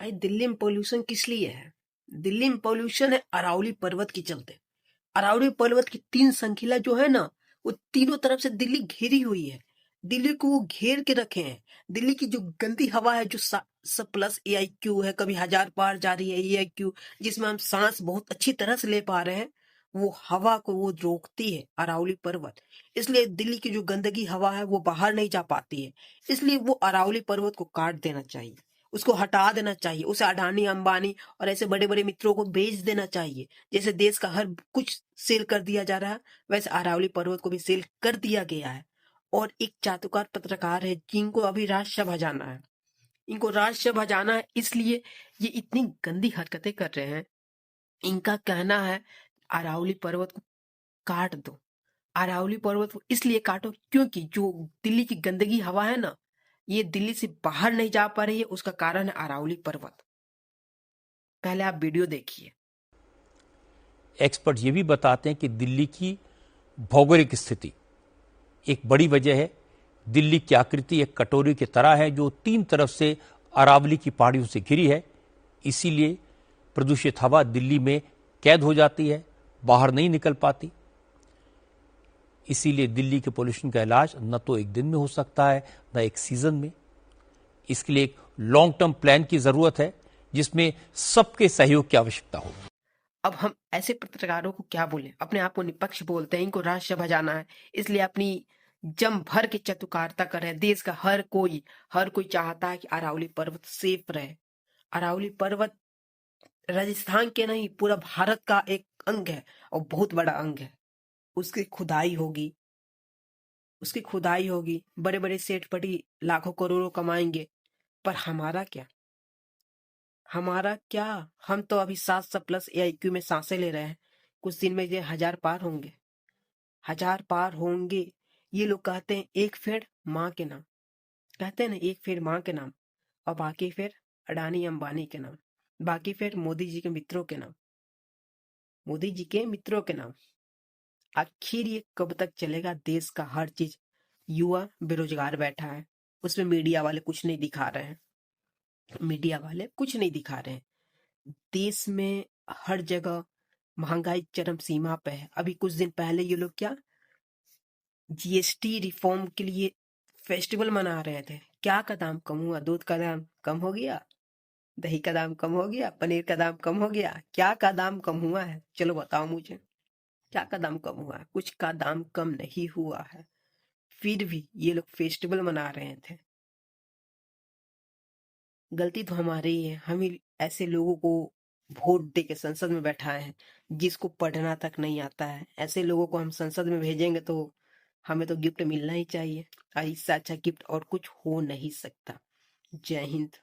भाई दिल्ली में पोल्यूशन किस लिए है? दिल्ली में पोल्यूशन है अरावली पर्वत के चलते। अरावली पर्वत की 3 संखिला जो है ना, वो तीनों तरफ से दिल्ली घिरी हुई है। दिल्ली को वो घेर के रखे हैं। दिल्ली की जो गंदी हवा है, जो सब प्लस AIQ है, कभी 1000 पार जा रही है AIQ, जिसमें हम सांस बहुत अच्छी तरह से ले पा रहे हैं, वो हवा को वो रोकती है अरावली पर्वत। इसलिए दिल्ली की जो गंदगी हवा है वो बाहर नहीं जा पाती है। इसलिए वो अरावली पर्वत को काट देना चाहिए, उसको हटा देना चाहिए, उसे अडानी अंबानी और ऐसे बड़े बड़े मित्रों को बेच देना चाहिए। जैसे देश का हर कुछ सेल कर दिया जा रहा है, वैसे अरावली पर्वत को भी सेल कर दिया गया है। और एक चाटुकार पत्रकार है जिनको अभी राज्यसभा जाना है, इनको राज्यसभा जाना है, इसलिए ये इतनी गंदी हरकतें कर रहे हैं। इनका कहना है अरावली पर्वत को काट दो। अरावली पर्वत को इसलिए काटो क्योंकि जो दिल्ली की गंदगी हवा है ना, ये दिल्ली से बाहर नहीं जा पा रही है, उसका कारण है अरावली पर्वत। पहले आप वीडियो देखिए। एक्सपर्ट ये भी बताते हैं कि दिल्ली की भौगोलिक स्थिति एक बड़ी वजह है। दिल्ली की आकृति एक कटोरी की तरह है जो 3 तरफ से अरावली की पहाड़ियों से घिरी है। इसीलिए प्रदूषित हवा दिल्ली में कैद हो जाती है, बाहर नहीं निकल पाती। इसीलिए दिल्ली के पोल्यूशन का इलाज न तो एक दिन में हो सकता है, न एक सीजन में। इसके लिए एक लॉन्ग टर्म प्लान की जरूरत है जिसमें सबके सहयोग की आवश्यकता हो। अब हम ऐसे पत्रकारों को क्या बोले? अपने आप को निपक्ष बोलते हैं, इनको राज्यसभा जाना है, इसलिए अपनी जम भर के चटुकारिता कर रहे हैं। देश का हर कोई चाहता है कि अरावली पर्वत सेफ रहे। अरावली पर्वत राजस्थान के नहीं, पूरा भारत का एक अंग है और बहुत बड़ा अंग है। उसकी खुदाई होगी, बड़े बड़े सेठपति लाखों करोड़ों कमाएंगे, पर हमारा क्या? हम तो अभी 700 प्लस AIQ में सांसें ले रहे हैं। कुछ दिन में ये 1000 पार होंगे। ये लोग कहते हैं एक फेर माँ के नाम, कहते हैं ना, एक फेर माँ के नाम, और बाकी फेर अडानी अंबानी के नाम, बाकी फिर मोदी जी के मित्रों के नाम। आखिर ये कब तक चलेगा? देश का हर चीज, युवा बेरोजगार बैठा है, उसमें मीडिया वाले कुछ नहीं दिखा रहे हैं। देश में हर जगह महंगाई चरम सीमा पे है। अभी कुछ दिन पहले ये लोग क्या GST रिफॉर्म के लिए फेस्टिवल मना रहे थे। क्या का दाम कम हुआ? दूध का दाम कम हो गया, दही का दाम कम हो गया, पनीर का दाम कम हो गया। क्या का दाम कम हुआ है? चलो बताओ मुझे, क्या का दाम कम हुआ है? कुछ का दाम कम नहीं हुआ है, फिर भी ये लोग फेस्टिवल मना रहे थे। गलती तो हमारी ही है, हम ही ऐसे लोगों को वोट दे के संसद में बैठाए हैं जिसको पढ़ना तक नहीं आता है। ऐसे लोगों को हम संसद में भेजेंगे तो हमें तो गिफ्ट मिलना ही चाहिए, और इससे अच्छा गिफ्ट और कुछ हो नहीं सकता। जय हिंद।